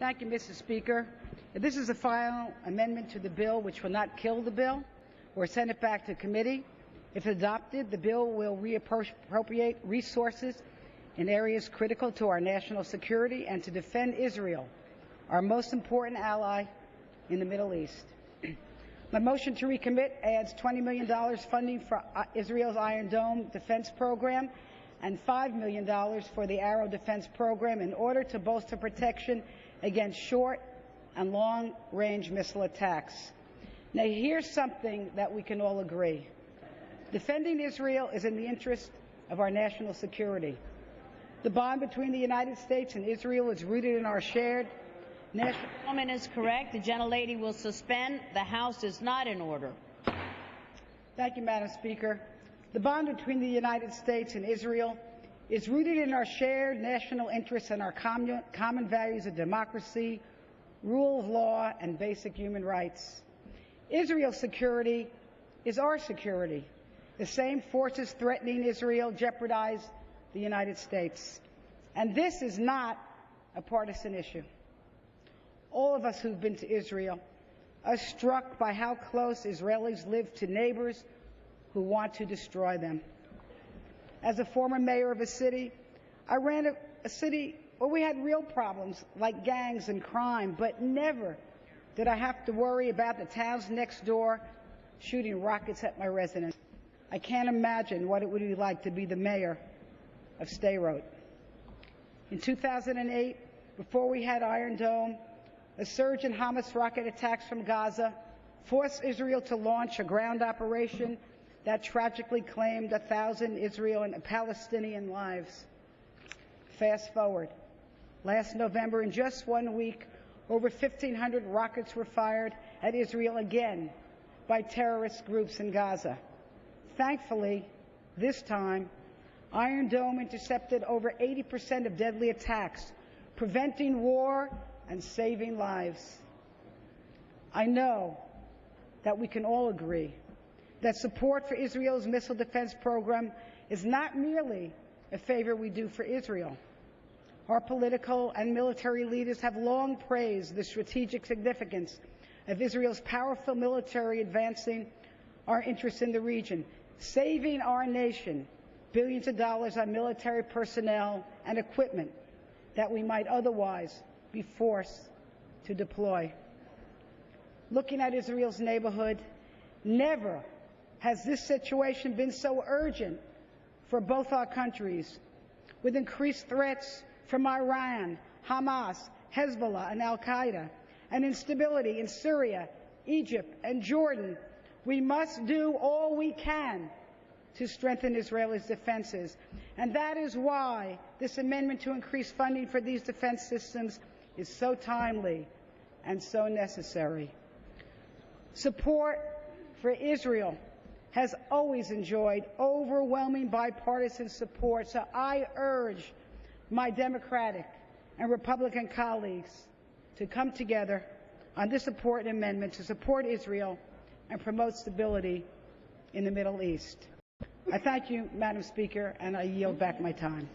Thank you, Mr. Speaker. This is a final amendment to the bill which will not kill the bill or send it back to committee. If adopted, the bill will reappropriate resources in areas critical to our national security and to defend Israel, our most important ally in the Middle East. My motion to recommit adds $20 million funding for Israel's Iron Dome defense program and $5 million for the Arrow defense program in order to bolster protection against short and long-range missile attacks. Now, here's something that we can all agree. Defending Israel is in the interest of our national security. The bond between the United States and Israel is rooted in our shared national... The woman is correct. The gentlelady will suspend. The House is not in order. Thank you, Madam Speaker. The bond between the United States and Israel is rooted in our shared national interests and our common values of democracy, rule of law, and basic human rights. Israel's security is our security. The same forces threatening Israel jeopardize the United States. And this is not a partisan issue. All of us who've been to Israel are struck by how close Israelis live to neighbors who want to destroy them. As a former mayor of a city, I ran a city where we had real problems like gangs and crime, but never did I have to worry about the towns next door shooting rockets at my residence. I can't imagine what it would be like to be the mayor of Sderot. In 2008, before we had Iron Dome, a surge in Hamas rocket attacks from Gaza forced Israel to launch a ground operation that tragically claimed 1,000 Israeli and Palestinian lives. Fast forward. Last November, in just 1 week, over 1,500 rockets were fired at Israel again by terrorist groups in Gaza. Thankfully, this time, Iron Dome intercepted over 80% of deadly attacks, preventing war and saving lives. I know that we can all agree that support for Israel's missile defense program is not merely a favor we do for Israel. Our political and military leaders have long praised the strategic significance of Israel's powerful military advancing our interests in the region, saving our nation billions of dollars on military personnel and equipment that we might otherwise be forced to deploy. Looking at Israel's neighborhood, never has this situation been so urgent for both our countries, with increased threats from Iran, Hamas, Hezbollah, and Al-Qaeda, and instability in Syria, Egypt, and Jordan. We must do all we can to strengthen Israel's defenses. And that is why this amendment to increase funding for these defense systems is so timely and so necessary. Support for Israel has always enjoyed overwhelming bipartisan support, so I urge my Democratic and Republican colleagues to come together on this important amendment to support Israel and promote stability in the Middle East. I thank you, Madam Speaker, and I yield back my time.